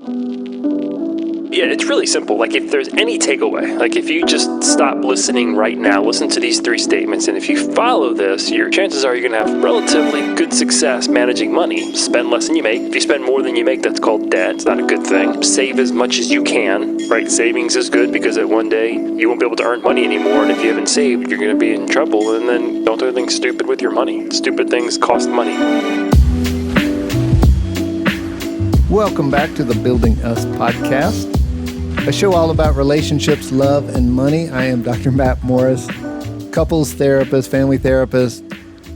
Yeah, it's really simple. Like, if there's any takeaway, like if you just stop listening right now, listen to these 3 statements, and if you follow this, your chances are you're going to have relatively good success managing money. Spend less than you make. If you spend more than you make, that's called debt. It's not a good thing. Save as much as you can, right? Savings is good because at one day you won't be able to earn money anymore, and if you haven't saved, you're going to be in trouble. And then don't do anything stupid with your money. Stupid things cost money. Welcome back to the Building Us podcast, a show all about relationships, love, and money. I am Dr. Matt Morris, couples therapist, family therapist,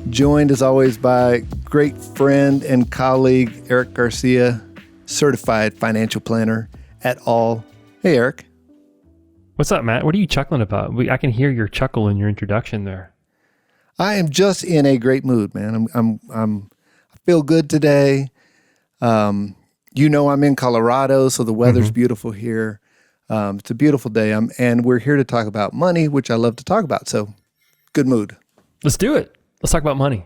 joined as always by great friend and colleague, Erik Garcia, certified financial planner at all. Hey, Erik. What's up, Matt? What are you chuckling about? I can hear your chuckle in your introduction there. I am just in a great mood, man. I feel good today. You know, I'm in Colorado, so the weather's beautiful here. It's a beautiful day, and we're here to talk about money, which I love to talk about. So, good mood. Let's do it. Let's talk about money.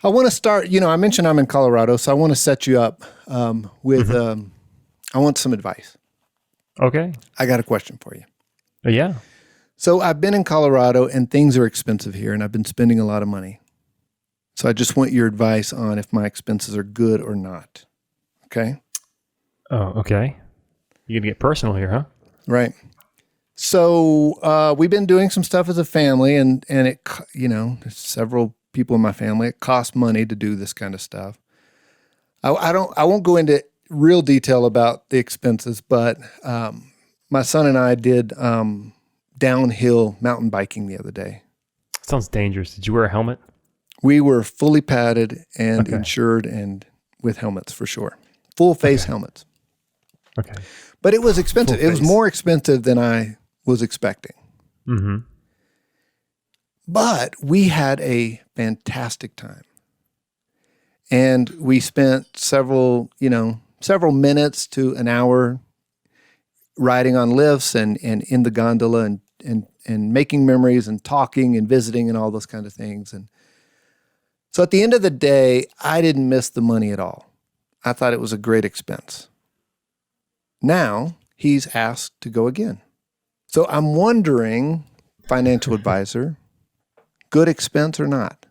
I want to start. I mentioned I'm in Colorado, so I want to set you up with. I want some advice. Okay. I got a question for you. Yeah. So I've been in Colorado, and things are expensive here, and I've been spending a lot of money. So I just want your advice on if my expenses are good or not. Okay. Oh, okay. You're going to get personal here, huh? Right. So we've been doing some stuff as a family, and it, there's several people in my family. It costs money to do this kind of stuff. I won't go into real detail about the expenses, but my son and I did downhill mountain biking the other day. Sounds dangerous. Did you wear a helmet? We were fully padded and insured and with helmets for sure. Full face helmets. Okay. But it was expensive. It was more expensive than I was expecting. Mm-hmm. But we had a fantastic time. And we spent several minutes to an hour riding on lifts and in the gondola and making memories and talking and visiting and all those kind of things. And so at the end of the day, I didn't miss the money at all. I thought it was a great expense. Now he's asked to go again. So I'm wondering, financial advisor, good expense or not?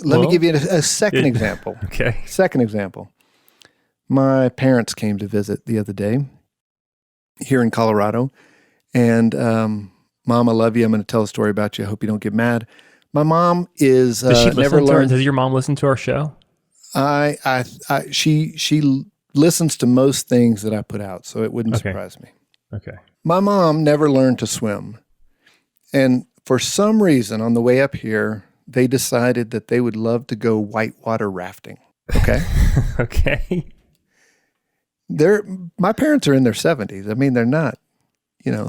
Let me give you a second example. Okay. Second example. My parents came to visit the other day here in Colorado. And Mom, I love you. I'm going to tell a story about you. I hope you don't get mad. My mom is never learned. Does your mom listen to our show? She listens to most things that I put out, so it wouldn't surprise me. Okay. My mom never learned to swim. And for some reason on the way up here, they decided that they would love to go whitewater rafting. Okay. Okay. My parents are in their 70s. I mean, they're not,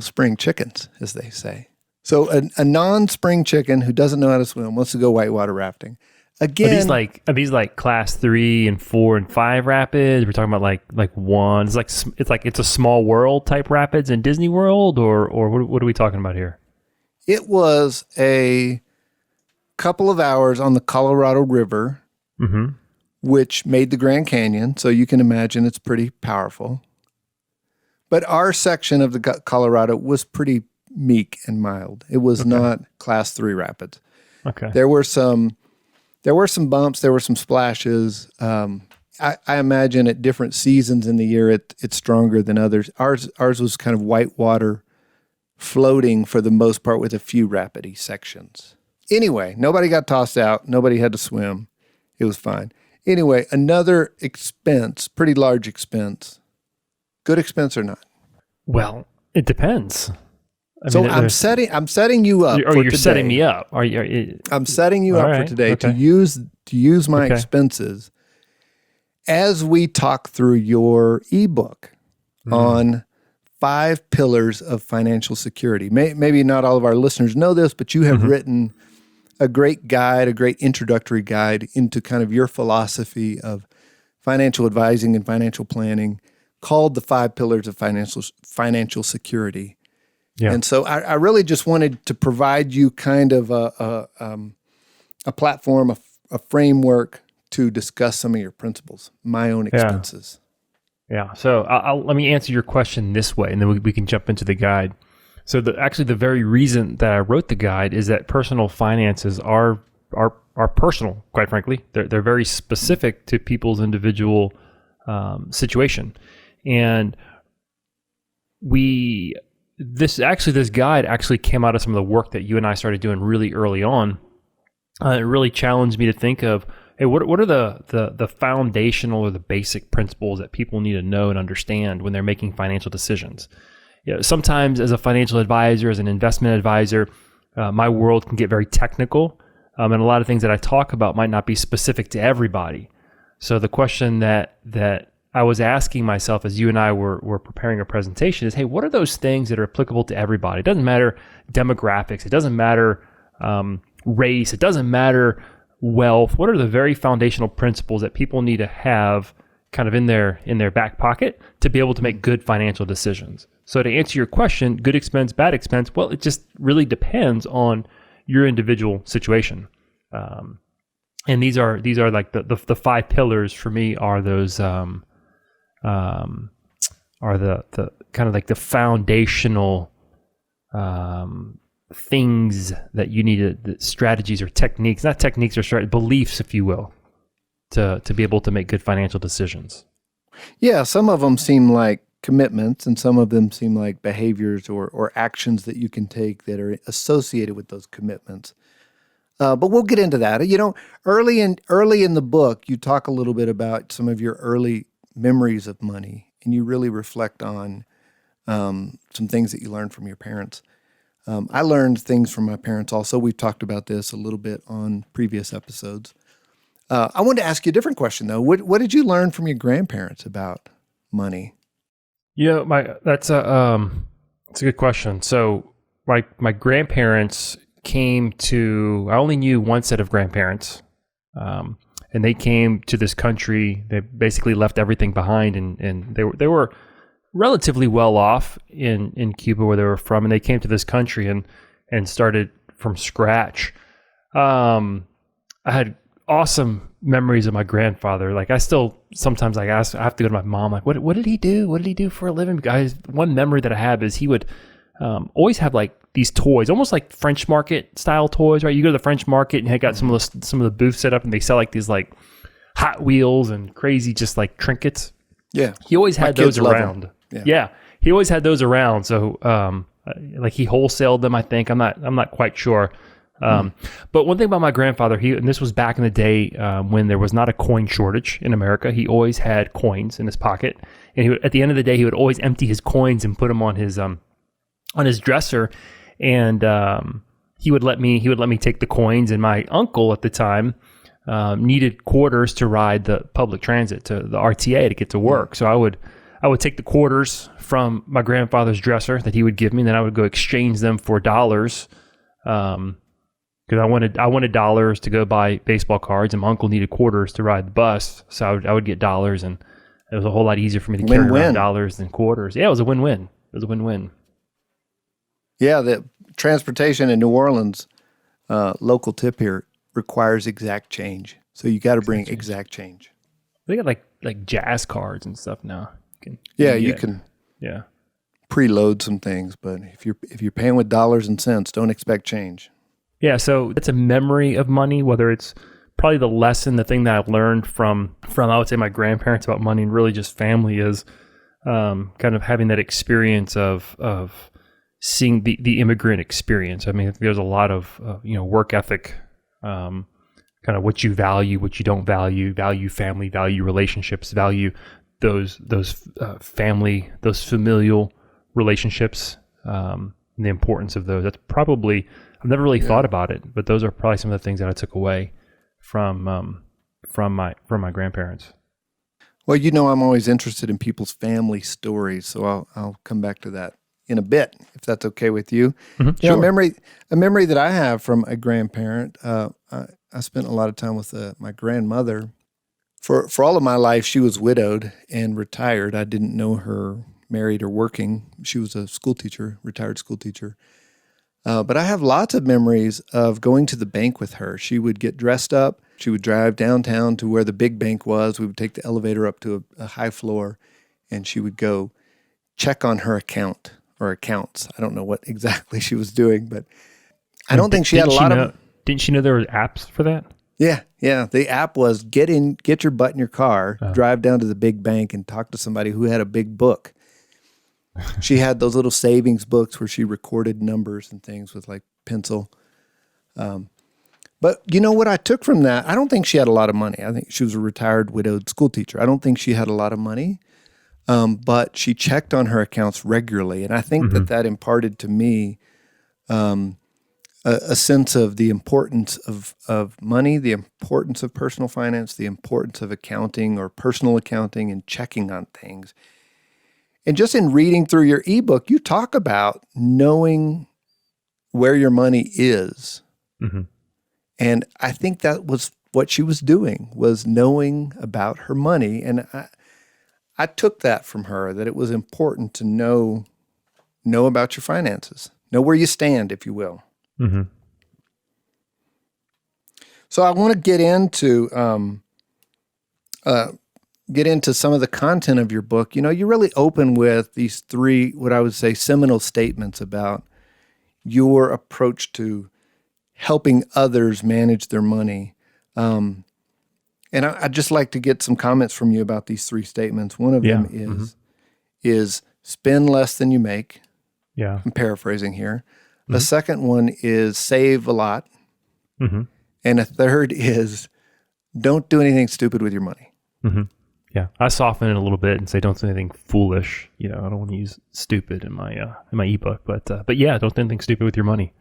spring chickens, as they say. So a non-spring chicken who doesn't know how to swim wants to go whitewater rafting. Again, are these like class 3 and 4 and 5 rapids? We're talking about like one. It's a small world type rapids in Disney World, or what are we talking about here? It was a couple of hours on the Colorado River, which made the Grand Canyon. So you can imagine it's pretty powerful. But our section of the Colorado was pretty meek and mild. It was not class 3 rapids. Okay. There were some bumps. There were some splashes. I imagine at different seasons in the year, it's stronger than others. Ours was kind of white water floating for the most part with a few rapidy sections. Anyway, nobody got tossed out. Nobody had to swim. It was fine. Anyway, another expense, pretty large expense. Good expense or not? Well, it depends. I'm setting you up. You're today. setting me up. I'm setting you up for today to use my expenses as we talk through your ebook on 5 pillars of financial security. Maybe not all of our listeners know this, but you have written a great guide, a great introductory guide into kind of your philosophy of financial advising and financial planning, called the 5 pillars of financial security. Yeah. And so I really just wanted to provide you kind of a platform, a framework to discuss some of your principles, my own expenses. Yeah. So let me answer your question this way, and then we can jump into the guide. So actually the very reason that I wrote the guide is that personal finances are personal, quite frankly. They're very specific to people's individual situation. And this guide actually came out of some of the work that you and I started doing really early on. It really challenged me to think of, hey, what are the foundational or the basic principles that people need to know and understand when they're making financial decisions? Sometimes as a financial advisor, as an investment advisor, my world can get very technical, and a lot of things that I talk about might not be specific to everybody. So the question that I was asking myself as you and I were preparing a presentation is, hey, what are those things that are applicable to everybody? It doesn't matter demographics. It doesn't matter race. It doesn't matter wealth. What are the very foundational principles that people need to have kind of in their back pocket to be able to make good financial decisions? So to answer your question, good expense, bad expense, well, it just really depends on your individual situation. And these are like the 5 pillars for me are those are the kind of like the foundational things that you need the strategies or techniques, not techniques or beliefs, if you will, to be able to make good financial decisions. Yeah, some of them seem like commitments, and some of them seem like behaviors or actions that you can take that are associated with those commitments. But we'll get into that. Early in the book, you talk a little bit about some of your early memories of money, and you really reflect on some things that you learned from your parents. I learned things from my parents also. We've talked about this a little bit on previous episodes. I wanted to ask you a different question, though. What did you learn from your grandparents about money? That's a good question. So my grandparents came to, I only knew one set of grandparents, and they came to this country. They basically left everything behind, and they were relatively well off in Cuba where they were from, and they came to this country and started from scratch. I had awesome memories of my grandfather. Like I still sometimes I have to go to my mom, like, what did he do? What did he do for a living? Guys, one memory that I have is he would always have like these toys, almost like French market style toys, right? You go to the French market and they got some of the booths set up, and they sell like these like Hot Wheels and crazy just like trinkets. Yeah, he always had those around. Yeah, he always had those around. So like he wholesaled them, I think. I'm not quite sure. But one thing about my grandfather, and this was back in the day when there was not a coin shortage in America, he always had coins in his pocket, and at the end of the day, he would always empty his coins and put them on his dresser, and he would let me take the coins. And my uncle at the time needed quarters to ride the public transit to the RTA to get to work, so I would take the quarters from my grandfather's dresser that he would give me, and then I would go exchange them for dollars. Because I wanted dollars to go buy baseball cards, and my uncle needed quarters to ride the bus, so I would get dollars, and it was a whole lot easier for me to carry around dollars than quarters. Yeah, it was a win-win. Yeah, the transportation in New Orleans, local tip here, requires exact change, so you got to bring exact change. They got like jazz cards and stuff now. You can preload some things, but if you're paying with dollars and cents, don't expect change. Yeah, so it's a memory of money, whether it's probably the thing that I've learned from I would say my grandparents about money and really just family is kind of having that experience of seeing the immigrant experience. I mean, there's a lot of work ethic, kind of what you value, what you don't value family, value relationships, value those family, those familial relationships, and the importance of those. That's probably, I've never really thought about it, but those are probably some of the things that I took away from my grandparents. Well, I'm always interested in people's family stories, so I'll come back to that in a bit, if that's okay with you. Mm-hmm. Sure. A memory that I have from a grandparent. I spent a lot of time with my grandmother. For all of my life, she was widowed and retired. I didn't know her married or working. She was a retired school teacher. But I have lots of memories of going to the bank with her. She would get dressed up. She would drive downtown to where the big bank was. We would take the elevator up to a high floor, and she would go check on her account or accounts. I don't know what exactly she was doing, but I don't think she had a lot of... Didn't she know there were apps for that? Yeah. The app was get your butt in your car, drive down to the big bank and talk to somebody who had a big book. She had those little savings books where she recorded numbers and things with like pencil. But you know what I took from that? I don't think she had a lot of money. I think she was a retired widowed school teacher. I don't think she had a lot of money, but she checked on her accounts regularly. And I think that imparted to me a sense of the importance of money, the importance of personal finance, the importance of accounting or personal accounting and checking on things. And just in reading through your ebook, you talk about knowing where your money is. Mm-hmm. And I think that was what she was doing, was knowing about her money. And I took that from her, that it was important to know about your finances, know where you stand, if you will. Mm-hmm. So I want to get into some of the content of your book. You know, you really open with these three, what I would say, seminal statements about your approach to helping others manage their money. And I'd just like to get some comments from you about these three statements. One of them is spend less than you make. Yeah. I'm paraphrasing here. Mm-hmm. The second one is save a lot. Mm-hmm. And a third is don't do anything stupid with your money. Mm-hmm. Yeah. I soften it a little bit and say don't do anything foolish. You know, I don't want to use stupid in my ebook, but yeah, don't do anything stupid with your money.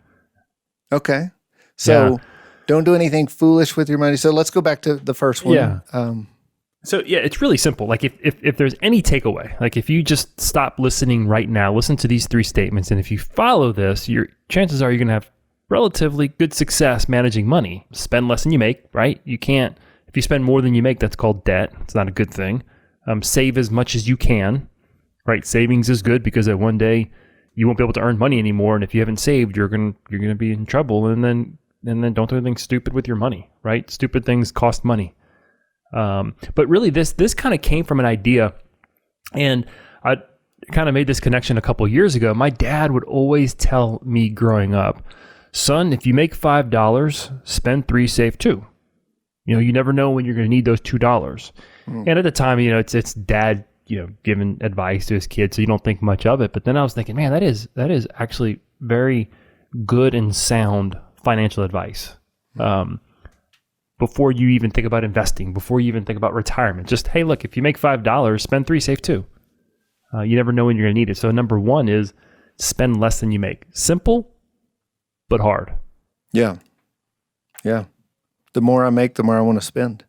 Okay. So don't do anything foolish with your money. So let's go back to the first one. Yeah. So yeah, it's really simple. Like if there's any takeaway, like if you just stop listening right now, listen to these three statements. And if you follow this, your chances are you're going to have relatively good success managing money. Spend less than you make, right? You can't, if you spend more than you make, that's called debt. It's not a good thing. Save as much as you can, right? Savings is good because at one day you won't be able to earn money anymore. And if you haven't saved, you're going to be in trouble. And then don't do anything stupid with your money, right? Stupid things cost money. But really this kind of came from an idea, and I kind of made this connection a couple years ago. My dad would always tell me growing up, son, if you make $5, spend $3, save $2. You know, you never know when you're going to need those $2. Mm. And at the time, you know, it's dad, you know, giving advice to his kids, so you don't think much of it. But then I was thinking, man, that is actually very good and sound financial advice. Before you even think about investing, before you even think about retirement, just, hey, look, if you make $5, spend $3, save $2. You never know when you're going to need it. So number one is spend less than you make. Simple, but hard. Yeah. Yeah. The more I make, the more I want to spend.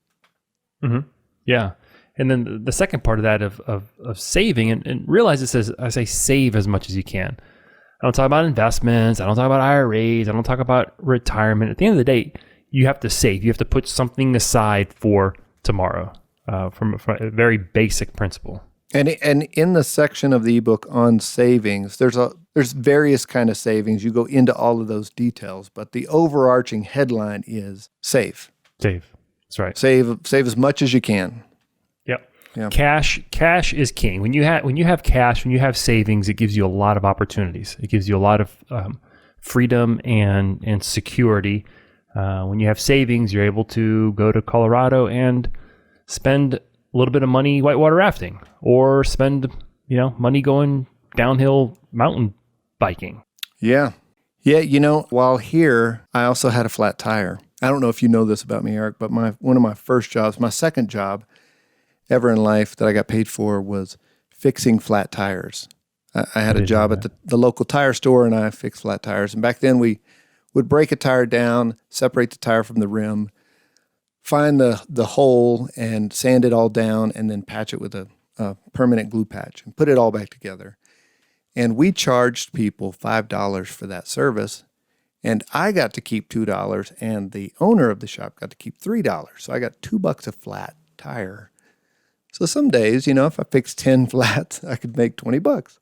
Mm-hmm. Yeah. And then the second part of that of saving, and realize it says, I say save as much as you can. I don't talk about investments. I don't talk about IRAs. I don't talk about retirement. At the end of the day, you have to save. You have to put something aside for tomorrow, from a very basic principle. And in the section of the ebook on savings, there's various kind of savings. You go into all of those details, but the overarching headline is save. Save. That's right. Save as much as you can. Yep. Yeah. Cash is king. When you have cash, when you have savings, it gives you a lot of opportunities. It gives you a lot of freedom and security. When you have savings, you're able to go to Colorado and spend a little bit of money whitewater rafting, or spend, money going downhill mountain biking. Yeah. Yeah. While here, I also had a flat tire. I don't know if you know this about me, Eric, but one of my first jobs, my second job ever in life that I got paid for, was fixing flat tires. I had a job at the local tire store, and I fixed flat tires. And back then we would break a tire down, separate the tire from the rim, find the hole and sand it all down, and then patch it with a permanent glue patch and put it all back together. And we charged people $5 for that service, and I got to keep $2, and the owner of the shop got to keep $3. So I got $2 a flat tire. So some days, if I fixed 10 flats, I could make $20.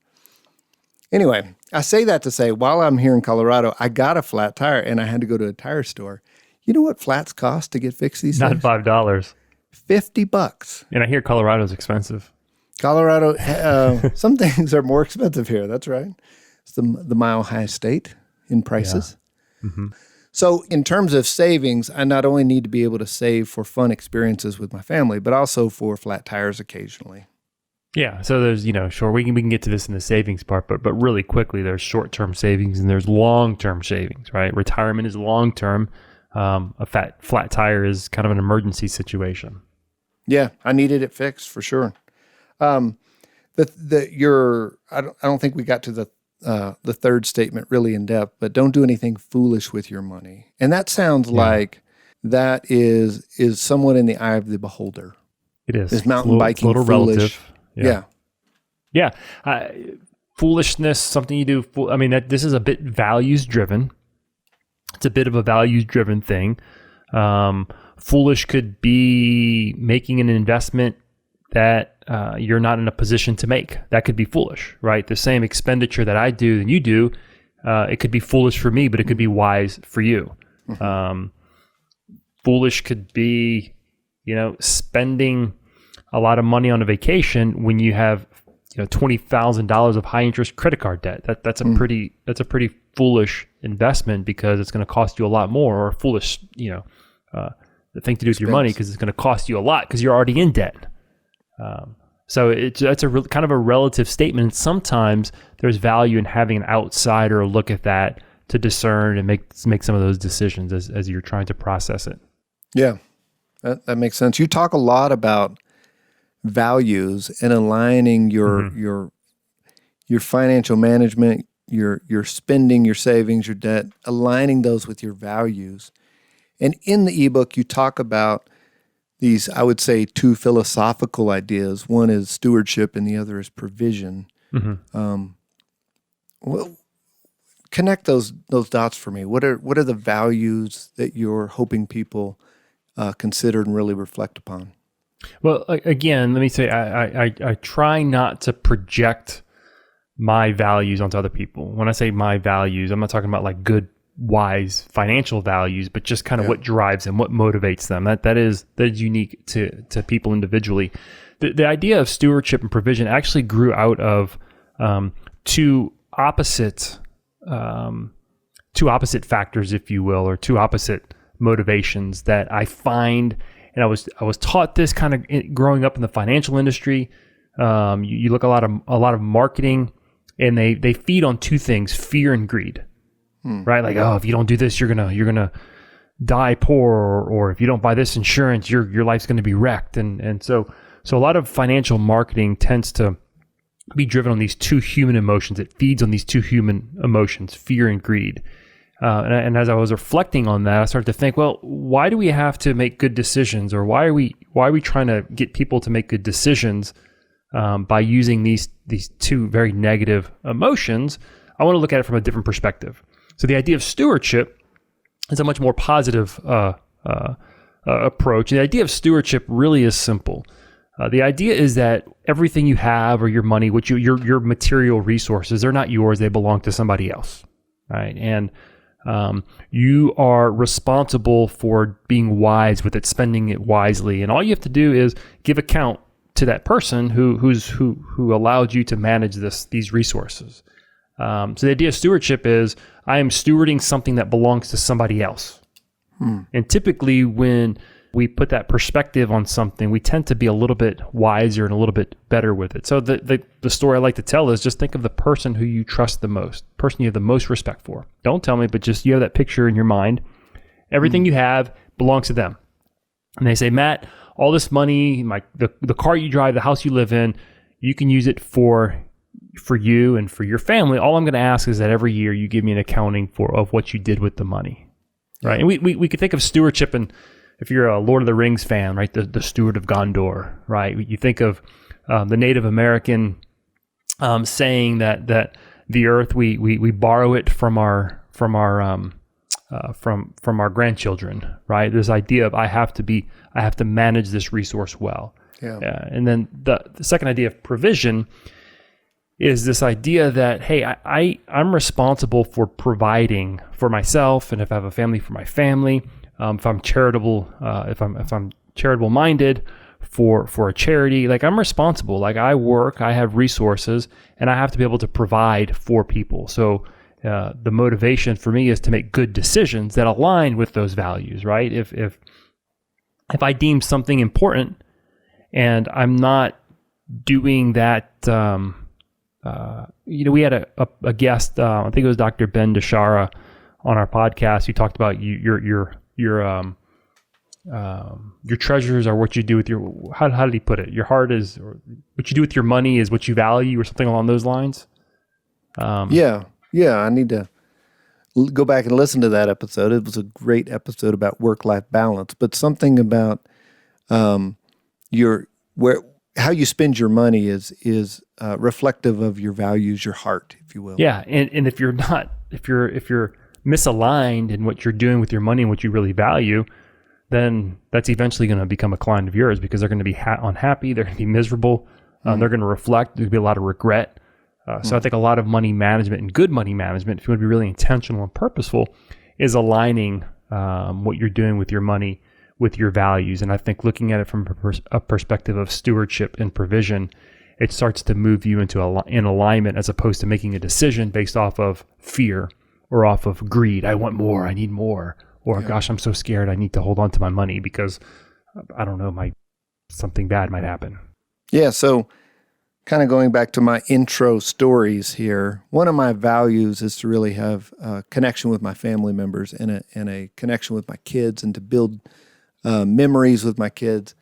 Anyway, I say that to say, while I'm here in Colorado, I got a flat tire and I had to go to a tire store. You know what flats cost to get fixed these days? Not $5. $50. And I hear Colorado's expensive. Colorado, some things are more expensive here. That's right. It's the mile high state in prices. Yeah. Mm-hmm. So in terms of savings, I not only need to be able to save for fun experiences with my family, but also for flat tires occasionally. Yeah. So there's, sure, we can get to this in the savings part, but really quickly, there's short-term savings and there's long-term savings, right? Retirement is long-term. A flat tire is kind of an emergency situation. Yeah, I needed it fixed for sure. I don't think we got to the third statement really in depth, but don't do anything foolish with your money. And that sounds like that is somewhat in the eye of the beholder. It is. Is mountain biking foolish? Relative. Yeah. Foolishness, something you do. This is a bit values driven. It's a bit of a values driven thing. Foolish could be making an investment that you're not in a position to make. That could be foolish, right? The same expenditure that I do and you do, it could be foolish for me, but it could be wise for you. Mm-hmm. Foolish could be, spending a lot of money on a vacation when you have, $20,000 of high interest credit card debt. That's a pretty foolish investment because it's going to cost you a lot more, or foolish, the thing to do with your money because it's going to cost you a lot because you're already in debt. So that's kind of a relative statement. Sometimes there's value in having an outsider look at that to discern and make some of those decisions as you're trying to process it. Yeah, that makes sense. You talk a lot about values and aligning your financial management, your spending, your savings, your debt, aligning those with your values. And in the ebook, you talk about these, I would say, two philosophical ideas. One is stewardship and the other is provision. Mm-hmm. Well, connect those dots for me. What are the values that you're hoping people consider and really reflect upon? Well, again, let me say, I try not to project my values onto other people. When I say my values, I'm not talking about like good, wise financial values, but just kind of what drives them, what motivates them. That is unique to people individually. The idea of stewardship and provision actually grew out of two opposite factors, if you will, or two opposite motivations that I find. And I was taught this kind of growing up in the financial industry. You look a lot of marketing, and they feed on two things: fear and greed. Right? Like, oh, if you don't do this, you're gonna die poor, or if you don't buy this insurance, your life's gonna be wrecked. And so a lot of financial marketing tends to be driven on these two human emotions. It feeds on these two human emotions, fear and greed. And as I was reflecting on that, I started to think, well, why do we have to make good decisions, or why are we trying to get people to make good decisions by using these two very negative emotions? I want to look at it from a different perspective. So the idea of stewardship is a much more positive approach. And the idea of stewardship really is simple. The idea is that everything you have, or your money, which your material resources, they're not yours; they belong to somebody else, right? And you are responsible for being wise with it, spending it wisely, and all you have to do is give account to that person who allowed you to manage these resources. So the idea of stewardship is I am stewarding something that belongs to somebody else. And typically when we put that perspective on something, we tend to be a little bit wiser and a little bit better with it. So the story I like to tell is just think of the person who you trust the most, person you have the most respect for. Don't tell me, but just you have that picture in your mind. Everything you have belongs to them. And they say, Matt, all this money, the car you drive, the house you live in, you can use it for you and for your family. All I'm going to ask is that every year you give me an accounting of what you did with the money, right? And we could think of stewardship, and if you're a Lord of the Rings fan, right, the Steward of Gondor, right? You think of the Native American saying that the earth we borrow it from our grandchildren, right? This idea of I have to manage this resource well. Yeah. And then the second idea of provision is this idea that, hey, I'm responsible for providing for myself, and if I have a family, for my family. If I'm charitable, if I'm charitable minded, for a charity. Like, I'm responsible. Like, I work, I have resources, and I have to be able to provide for people. So the motivation for me is to make good decisions that align with those values, right? If I deem something important and I'm not doing that, we had a guest, I think it was Dr. Ben Deshara on our podcast, who talked about your treasures are what you do with your, how did he put it? Your heart is, or what you do with your money is what you value, or something along those lines. Yeah, I need to go back and listen to that episode. It was a great episode about work-life balance, but something about how you spend your money is reflective of your values, your heart, if you will. Yeah, and if you're misaligned in what you're doing with your money and what you really value, then that's eventually going to become a client of yours, because they're going to be unhappy, they're going to be miserable, they're going to reflect, there'll be a lot of regret. So I think a lot of money management, and good money management, if you want to be really intentional and purposeful, is aligning what you're doing with your money with your values. And I think looking at it from a perspective of stewardship and provision, it starts to move you into in alignment, as opposed to making a decision based off of fear or off of greed. I want more, I need more, or gosh, I'm so scared, I need to hold on to my money because I don't know, something bad might happen. Yeah, so kind of going back to my intro stories here, one of my values is to really have a connection with my family members and a connection with my kids, and to build memories with my kids.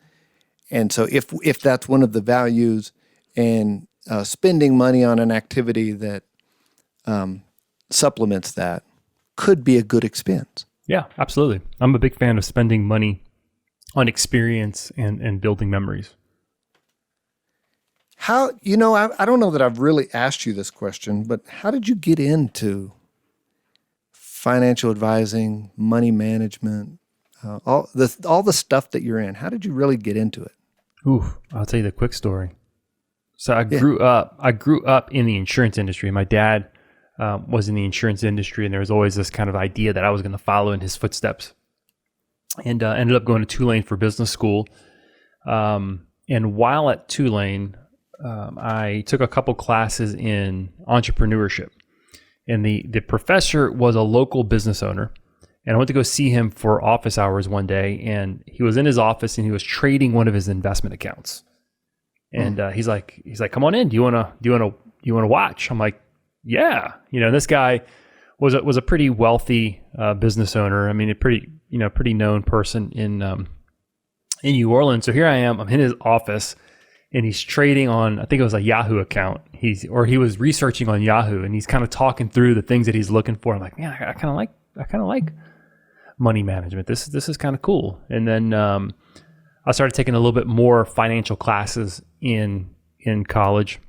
And so if that's one of the values, and spending money on an activity that supplements that could be a good expense. Yeah, absolutely. I'm a big fan of spending money on experience and building memories. How, I don't know that I've really asked you this question, but how did you get into financial advising, money management, all the stuff that you're in? How did you really get into it? Ooh, I'll tell you the quick story. So I grew up in the insurance industry. My dad was in the insurance industry, and there was always this kind of idea that I was going to follow in his footsteps, and ended up going to Tulane for business school. And while at Tulane, I took a couple classes in entrepreneurship, and the professor was a local business owner, and I went to go see him for office hours one day, and he was in his office and he was trading one of his investment accounts, and he's like, come on in. Do you want to watch? I'm like, yeah. This guy was a pretty wealthy business owner. I mean, a pretty known person in New Orleans. So here I am. I'm in his office, and he's trading on, I think it was a Yahoo account. He was researching on Yahoo, and he's kind of talking through the things that he's looking for. I'm like, man, I kind of like money management. This is kind of cool. And then I started taking a little bit more financial classes in college.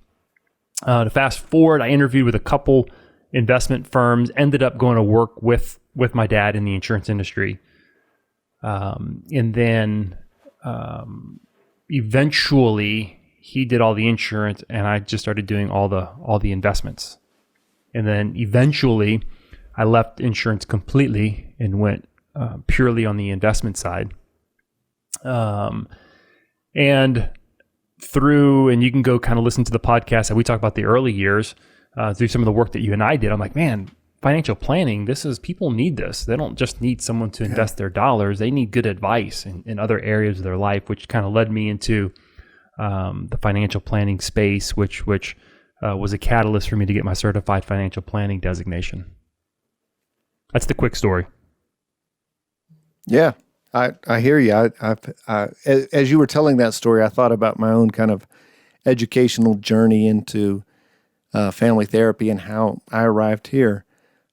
To fast forward, I interviewed with a couple investment firms, ended up going to work with my dad in the insurance industry. And then eventually he did all the insurance, and I just started doing all the investments. And then eventually I left insurance completely and went purely on the investment side. And you can go kind of listen to the podcast that we talk about the early years, through some of the work that you and I did. I'm like, man, financial planning, people need this. They don't just need someone to invest their dollars. They need good advice in other areas of their life, which kind of led me into the financial planning space, which was a catalyst for me to get my certified financial planning designation. That's the quick story. Yeah, I hear you. As you were telling that story, I thought about my own kind of educational journey into family therapy and how I arrived here.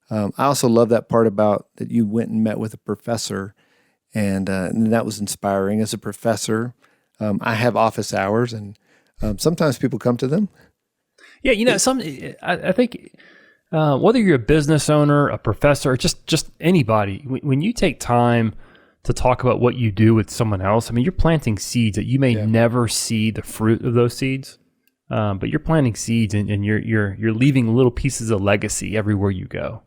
I also love that part about that you went and met with a professor, and that was inspiring. As a professor, I have office hours, and sometimes people come to them. Yeah, I think whether you're a business owner, a professor, just anybody, when you take time to talk about what you do with someone else, I mean, you're planting seeds that you may never see the fruit of those seeds, but you're planting seeds, and you're leaving little pieces of legacy everywhere you go.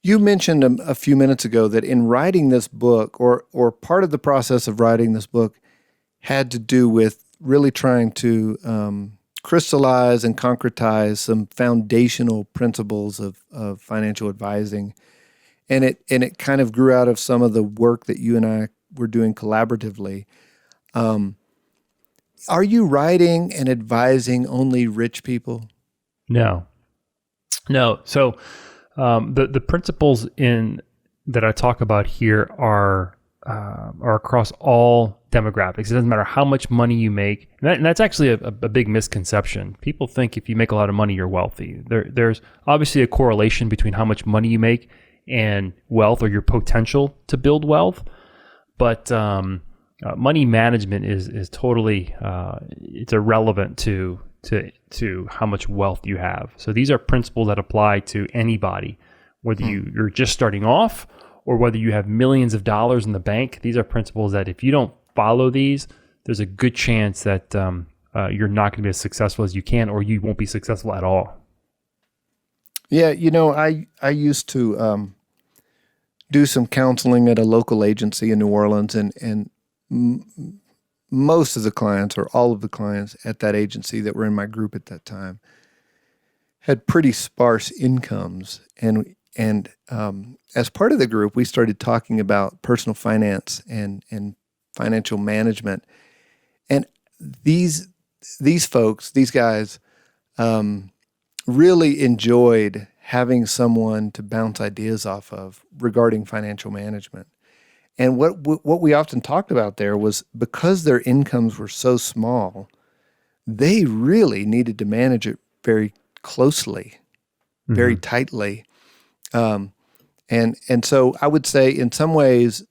You mentioned a few minutes ago that in writing this book, or part of the process of writing this book, had to do with really trying to crystallize and concretize some foundational principles of financial advising. And it kind of grew out of some of the work that you and I were doing collaboratively. Are you writing and advising only rich people? No. So the principles that I talk about here are across all demographics. It doesn't matter how much money you make, and that's actually a big misconception. People think if you make a lot of money, you're wealthy. There's obviously a correlation between how much money you make and wealth, or your potential to build wealth, but money management is totally it's irrelevant to how much wealth you have. So these are principles that apply to anybody, whether you're just starting off or whether you have millions of dollars in the bank. These are principles that if you don't follow these, there's a good chance that you're not going to be as successful as you can, or you won't be successful at all. Yeah, I used to do some counseling at a local agency in New Orleans, and most of the clients, or all of the clients at that agency that were in my group at that time, had pretty sparse incomes. And as part of the group, we started talking about personal finance and financial management. And these folks, these guys, really enjoyed having someone to bounce ideas off of regarding financial management. And what we often talked about there was, because their incomes were so small, they really needed to manage it very closely, very tightly. And so I would say in some ways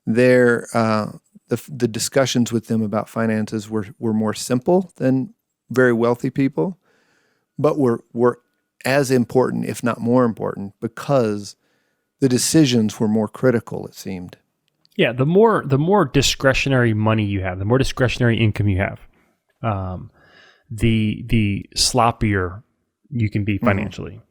the discussions with them about finances were more simple than very wealthy people, but were as important, if not more important, because the decisions were more critical, it seemed. Yeah, the more discretionary money you have, the more discretionary income you have, the sloppier you can be financially.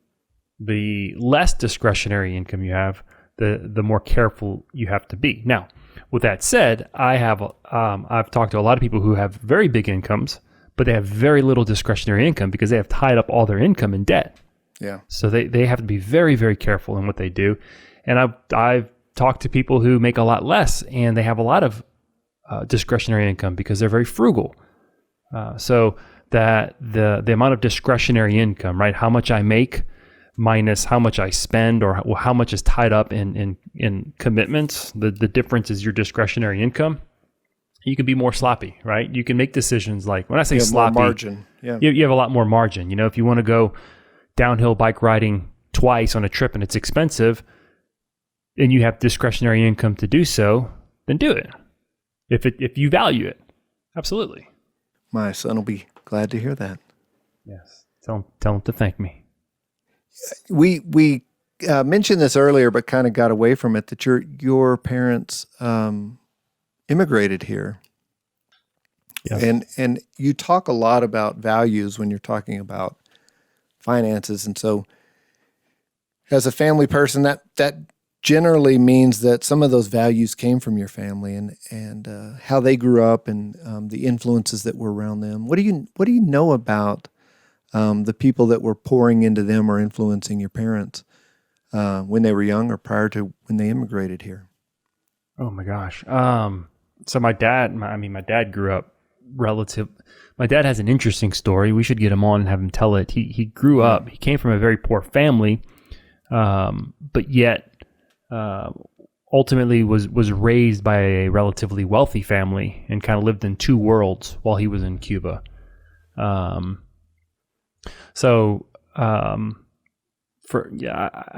The less discretionary income you have, the more careful you have to be. Now, with that said, I've talked to a lot of people who have very big incomes, but they have very little discretionary income because they have tied up all their income in debt. Yeah. So they have to be very, very careful in what they do. And I've talked to people who make a lot less and they have a lot of discretionary income because they're very frugal. So that the amount of discretionary income, right? How much I make minus how much I spend, or how much is tied up in commitments. The difference is your discretionary income. You can be more sloppy, right? You can make decisions like, when I say sloppy, more margin. Yeah. You have a lot more margin. If you want to go downhill bike riding twice on a trip and it's expensive, and you have discretionary income to do so, then do it. If you value it, absolutely. My son will be glad to hear that. Yes, tell him to thank me. We mentioned this earlier, but kind of got away from it, that your parents immigrated here. Yes. And you talk a lot about values when you're talking about finances. And so as a family person, that generally means that some of those values came from your family and how they grew up and the influences that were around them. What do you know about the people that were pouring into them or influencing your parents when they were young or prior to when they immigrated here? Oh my gosh. So my dad grew up my dad has an interesting story. We should get him on and have him tell it. He grew up, he came from a very poor family, but yet ultimately was raised by a relatively wealthy family and kind of lived in two worlds while he was in Cuba. I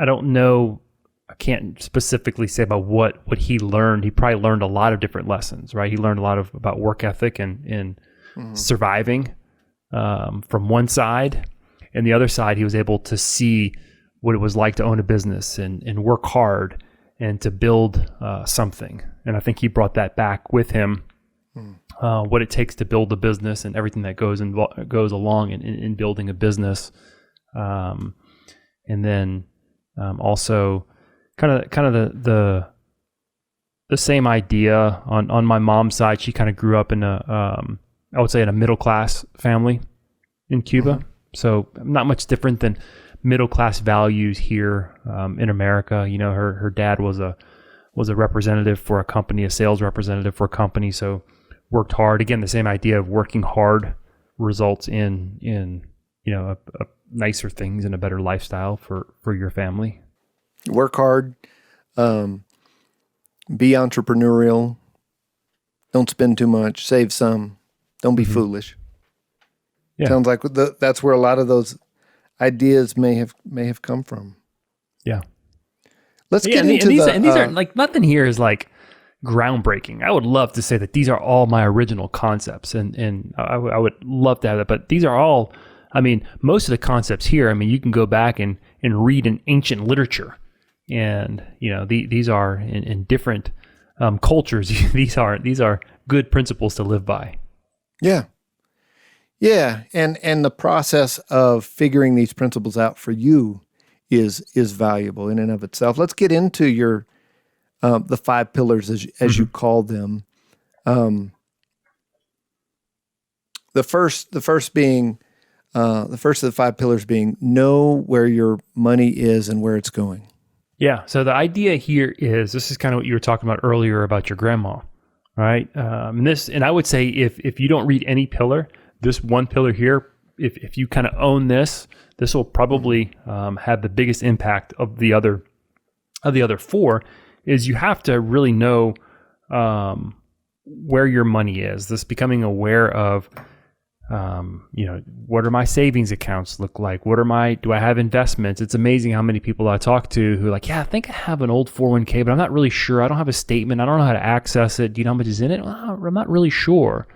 don't know. I can't specifically say about what he learned. He probably learned a lot of different lessons, right? He learned a lot about work ethic and surviving from one side. And the other side, he was able to see what it was like to own a business and work hard and to build something. And I think he brought that back with him, what it takes to build a business and everything that goes along in building a business. And then also kind of the the same idea on my mom's side. She kind of grew up in I would say in a middle class family in Cuba. Mm-hmm. So not much different than middle class values here in America. You know, her dad was a representative for a company, a sales representative for a company. So worked hard. Again, the same idea of working hard results in you know a nicer things and a better lifestyle for your family. Work hard, be entrepreneurial, don't spend too much, save some, don't be foolish. Yeah. Sounds like that's where a lot of those ideas may have come from. Yeah. Let's get into these are like, nothing here is like groundbreaking. I would love to say that these are all my original concepts, and I would love to have that. But these are all, I mean, most of the concepts here, I mean, you can go back and read in ancient literature, and you know these are in different cultures. these are good principles to live by. Yeah. Yeah, and the process of figuring these principles out for you is valuable in and of itself. Let's get into your the 5 pillars as you call them. The first of the 5 pillars being know where your money is and where it's going. Yeah. So the idea here is, this is kind of what you were talking about earlier about your grandma, right? And I would say if you don't read any pillar, this one pillar here, if you kind of own this will probably have the biggest impact of the other 4. Is you have to really know where your money is. This becoming aware of, what are my savings accounts look like? Do I have investments? It's amazing how many people I talk to who are like, yeah, I think I have an old 401k, but I'm not really sure. I don't have a statement. I don't know how to access it. Do you know how much is in it? Well, I'm not really sure.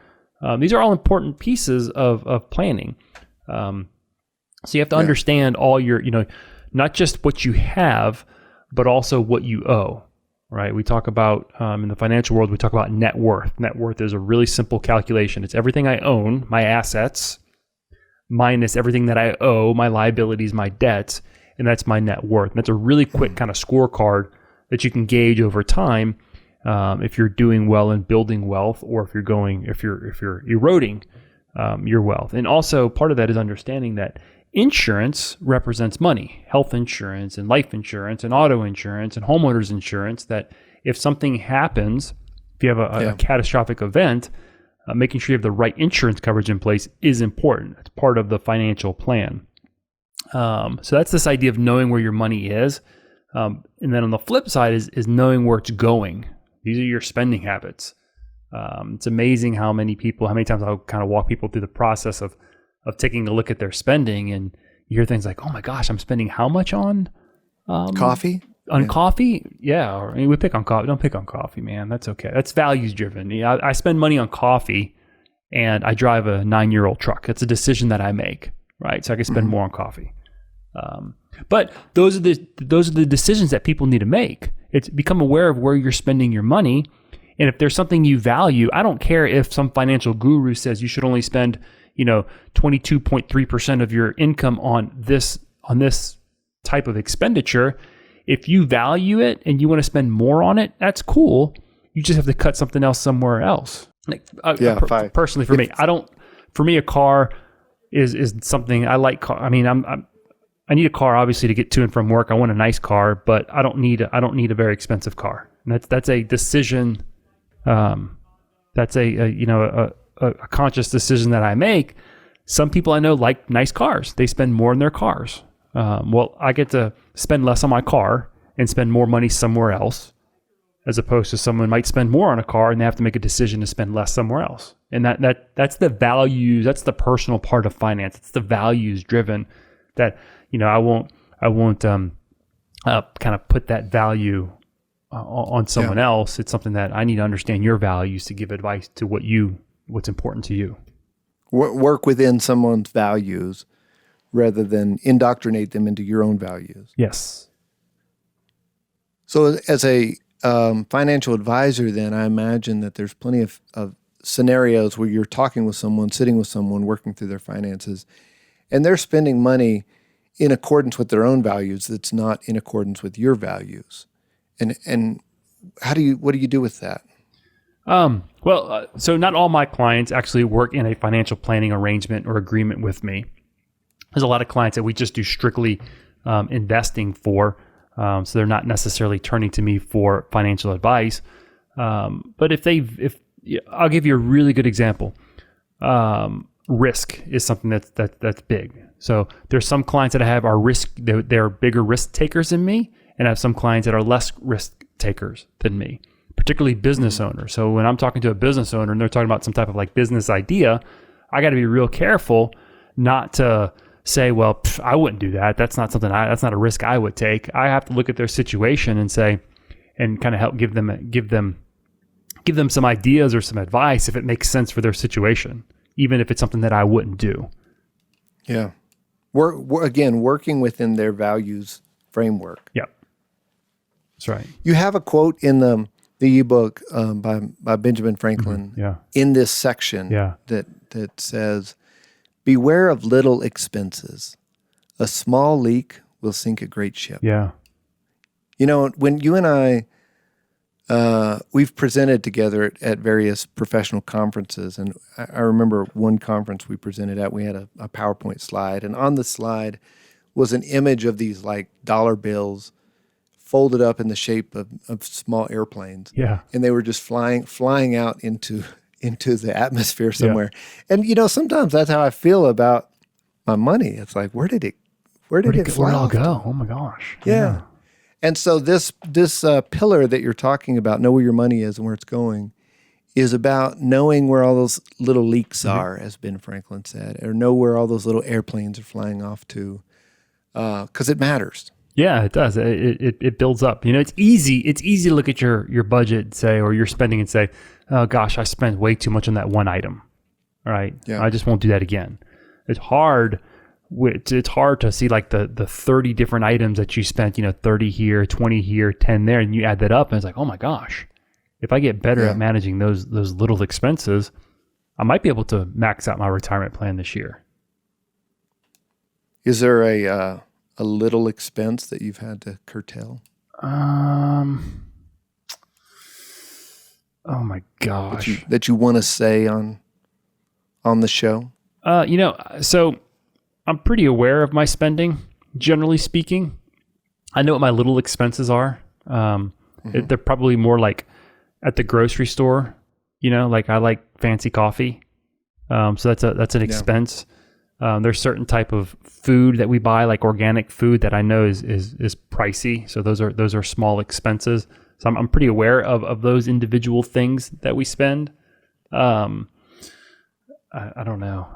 These are all important pieces of planning. So you have to understand all your, not just what you have, but also what you owe, right? We talk about, in the financial world, we talk about net worth. Net worth is a really simple calculation. It's everything I own, my assets, minus everything that I owe, my liabilities, my debts, and that's my net worth. And that's a really quick kind of scorecard that you can gauge over time. If you're doing well and building wealth, or if you're eroding your wealth. And also part of that is understanding that insurance represents money, health insurance and life insurance and auto insurance and homeowners insurance, that if something happens, if you have a catastrophic event, making sure you have the right insurance coverage in place is important. It's part of the financial plan. So that's this idea of knowing where your money is. And then on the flip side is knowing where it's going. These are your spending habits. It's amazing how many times I'll kind of walk people through the process of taking a look at their spending, and you hear things like, oh my gosh, I'm spending how much on coffee? On coffee? Yeah. Or, we pick on coffee. Don't pick on coffee, man. That's okay. That's values driven. I spend money on coffee and I drive a 9-year-old truck. That's a decision that I make, right? So I can spend more on coffee. But those are the decisions that people need to make. It's become aware of where you're spending your money. And if there's something you value, I don't care if some financial guru says you should only spend, 22.3% of your income on this type of expenditure. If you value it and you want to spend more on it, that's cool. You just have to cut something else somewhere else. Personally, for me, for me, a car is something I like. I mean, I need a car obviously to get to and from work. I want a nice car, but I don't need a very expensive car. And that's a decision. That's a conscious decision that I make. Some people I know like nice cars. They spend more on their cars. Well, I get to spend less on my car and spend more money somewhere else, as opposed to someone might spend more on a car and they have to make a decision to spend less somewhere else. And that's the values. That's the personal part of finance. It's the values driven that, I won't kind of put that value on someone else. It's something that I need to understand your values to give advice to what's important to you. Work within someone's values rather than indoctrinate them into your own values. Yes. So as a financial advisor, then I imagine that there's plenty of scenarios where you're talking with someone, sitting with someone, working through their finances, and they're spending money in accordance with their own values that's not in accordance with your values. And what do you do with that? So not all my clients actually work in a financial planning arrangement or agreement with me. There's a lot of clients that we just do strictly investing for. So they're not necessarily turning to me for financial advice. But if I'll give you a really good example. Risk is something that's big. So there's some clients that I have they're bigger risk takers than me, and I have some clients that are less risk takers than me, particularly business owners. So when I'm talking to a business owner and they're talking about some type of like business idea, I got to be real careful not to say, well, I wouldn't do that. That's not something that's not a risk I would take. I have to look at their situation and say, and kind of help give them some ideas or some advice if it makes sense for their situation, even if it's something that I wouldn't do. Yeah. We're again, working within their values framework. Yep. That's right. You have a quote in the ebook by Benjamin Franklin in this section that says, "Beware of little expenses. A small leak will sink a great ship." Yeah. You know, when you and I, we've presented together at various professional conferences, and I remember one conference we presented at, we had a PowerPoint slide, and on the slide was an image of these like dollar bills folded up in the shape of small airplanes. Yeah. And they were just flying out into the atmosphere somewhere. Yeah. And, you know, sometimes that's how I feel about my money. It's like, where did it fly? Where'd it all go? Oh my gosh. Yeah. And so this pillar that you're talking about, know where your money is and where it's going, is about knowing where all those little leaks are, as Ben Franklin said, or know where all those little airplanes are flying off to, because it matters. Yeah, it does. It builds up. You know, it's easy to look at your budget, say, or your spending and say, oh gosh, I spent way too much on that one item. All right. Yeah. I just won't do that again. It's hard to see like the 30 different items that you spent, you know, 30 here, 20 here, 10 there, and you add that up and it's like, oh my gosh, if I get better at managing those little expenses, I might be able to max out my retirement plan this year. Is there a little expense that you've had to curtail? Oh my gosh. That you want to say on the show? You know, so I'm pretty aware of my spending, generally speaking. I know what my little expenses are. They're probably more like at the grocery store, you know, like I like fancy coffee. So that's an expense. There's certain type of food that we buy, like organic food, that I know is pricey. So those are small expenses. So I'm pretty aware of those individual things that we spend. I don't know.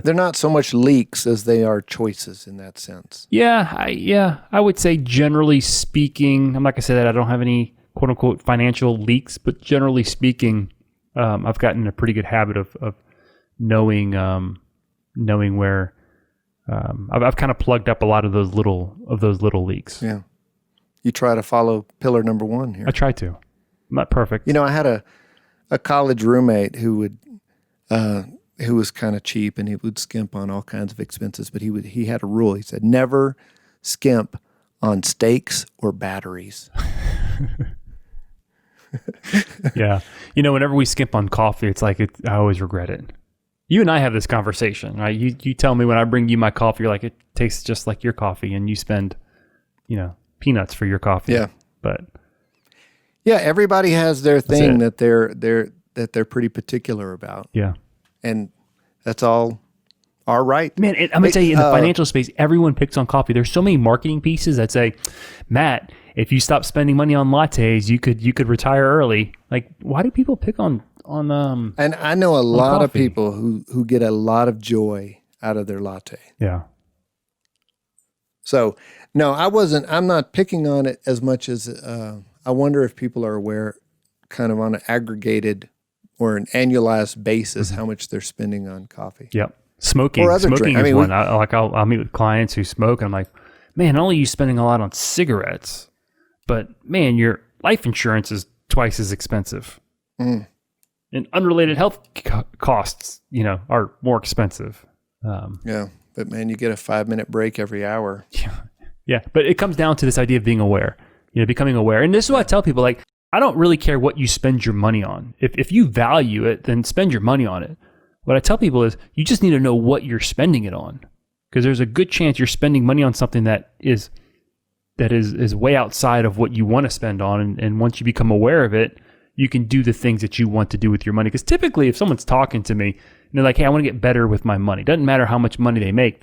They're not so much leaks as they are choices in that sense. I would say generally speaking, I'm not gonna say that I don't have any quote unquote financial leaks, but generally speaking, I've gotten a pretty good habit of knowing where I've kind of plugged up a lot of those little leaks. Yeah. You try to follow pillar number 1 here. I try to. I'm not perfect. You know, I had a college roommate who was kind of cheap and he would skimp on all kinds of expenses, but he had a rule. He said, never skimp on steaks or batteries. Yeah. You know, whenever we skimp on coffee, it's like I always regret it. You and I have this conversation, right? You tell me when I bring you my coffee, you're like, it tastes just like your coffee, and you spend, you know, peanuts for your coffee. Yeah. But yeah, everybody has their thing that they're pretty particular about. Yeah. And that's all right. Man, I'm going to tell you, in the financial space, everyone picks on coffee. There's so many marketing pieces that say, Matt, if you stop spending money on lattes, you could retire early. Like, why do people pick on and I know a lot of people who get a lot of joy out of their latte. Yeah. So, no, I'm not picking on it as much as I wonder if people are aware kind of on an aggregated or an annualized basis how much they're spending on coffee. Yep. Smoking is one. I'll meet with clients who smoke and I'm like, man, not only are you spending a lot on cigarettes, but man, your life insurance is twice as expensive. Mm. And unrelated health costs, you know, are more expensive. Yeah, but man, you get a 5-minute break every hour. Yeah, but it comes down to this idea of being aware, you know, becoming aware. And this is what I tell people, like, I don't really care what you spend your money on. If you value it, then spend your money on it. What I tell people is you just need to know what you're spending it on, because there's a good chance you're spending money on something that is way outside of what you want to spend on. And once you become aware of it, you can do the things that you want to do with your money. Because typically if someone's talking to me and they're like, hey, I want to get better with my money. Doesn't matter how much money they make.